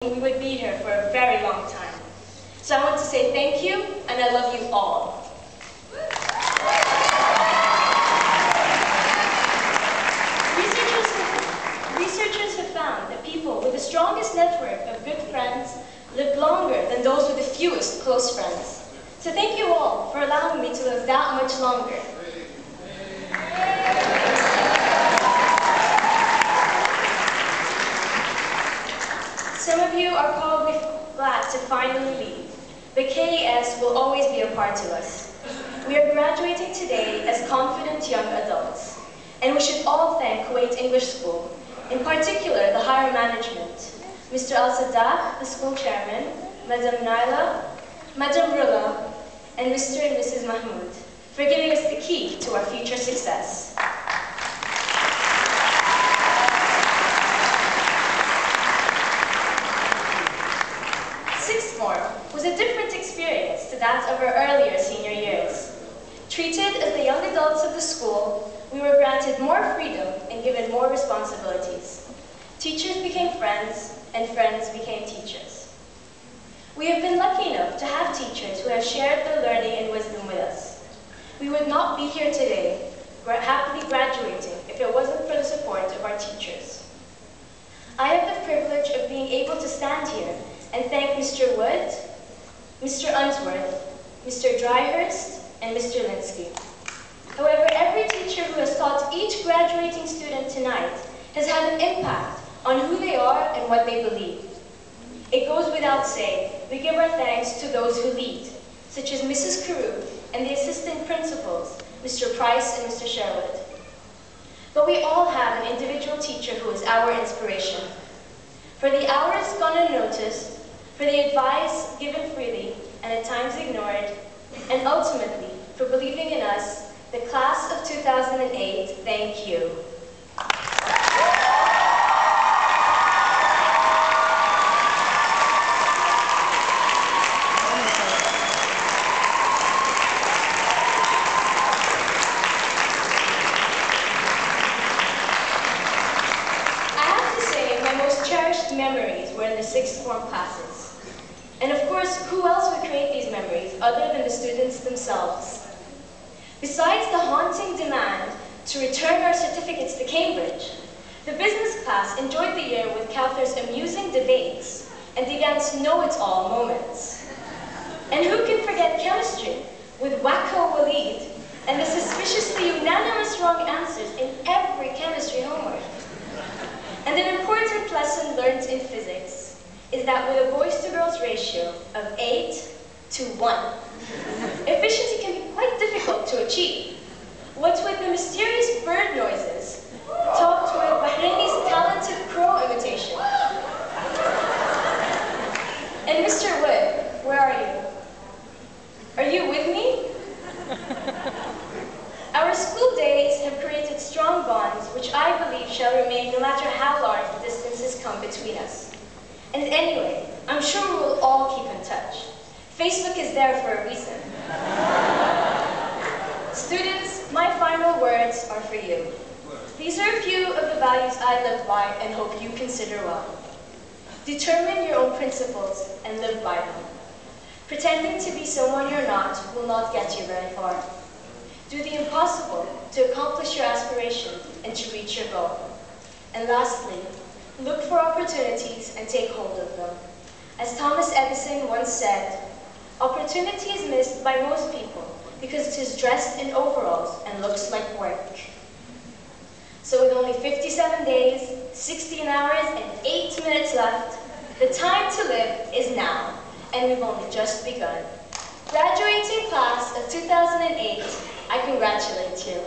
we would be here for a very long time. So I want to say thank you, and I love you all. Researchers have found that people with the strongest network of good friends live longer than those with the fewest close friends. So thank you all for allowing me to live that much longer. Some of you are probably glad to finally leave, but KES will always be a part to us. We are graduating today as confident young adults, and we should all thank Kuwait English School, in particular the higher management, Mr. Al-Saddaq, the school chairman, Madam Naila, Madam Rula, and Mr. and Mrs. Mahmoud, for giving us the key to our future success. Sixth form was a different experience to that of our earlier senior years. Treated as the young adults of the school, we were granted more freedom and given more responsibilities. Teachers became friends, and friends became teachers. We have been lucky enough to have teachers who have shared their learning and wisdom with us. We would not be here today, happily graduating, if it wasn't for the support of our teachers. I have the privilege of being able to stand here and thank Mr. Wood, Mr. Unsworth, Mr. Dryhurst, and Mr. Linsky. However, every teacher who has taught each graduating student tonight has had an impact on who they are and what they believe. It goes without saying, we give our thanks to those who lead, such as Mrs. Carew and the assistant principals, Mr. Price and Mr. Sherwood. But we all have an individual teacher who is our inspiration. For the hours gone unnoticed, for the advice given freely and at times ignored, and ultimately for believing in us, the class of 2008, thank you. Memories were in the sixth form classes. And of course, who else would create these memories other than the students themselves? Besides the haunting demand to return our certificates to Cambridge, the business class enjoyed the year with Cowther's amusing debates and Degan's know-it-all moments. And who can forget chemistry with Wacko Waleed and the suspiciously unanimous wrong answers in every chemistry homework? And an important lesson learned in physics is that with a boys-to-girls ratio of 8 to 1, efficiency can be quite difficult to achieve. What's with the mysterious bird noises, topped with Bahraini's talented crow imitation? And Mr. Wood, where are you? Are you with me? Our school days have created strong bonds which I believe shall remain no matter how large the distances come between us. And anyway, I'm sure we will all keep in touch. Facebook is there for a reason. Students, my final words are for you. These are a few of the values I live by and hope you consider well. Determine your own principles and live by them. Pretending to be someone you're not will not get you very far. Do the impossible to accomplish your aspirations and to reach your goal. And lastly, look for opportunities and take hold of them. As Thomas Edison once said, opportunity is missed by most people because it is dressed in overalls and looks like work. So with only 57 days, 16 hours, and 8 minutes left, the time to live is now, and we've only just begun. Graduating class of 2008, I congratulate you.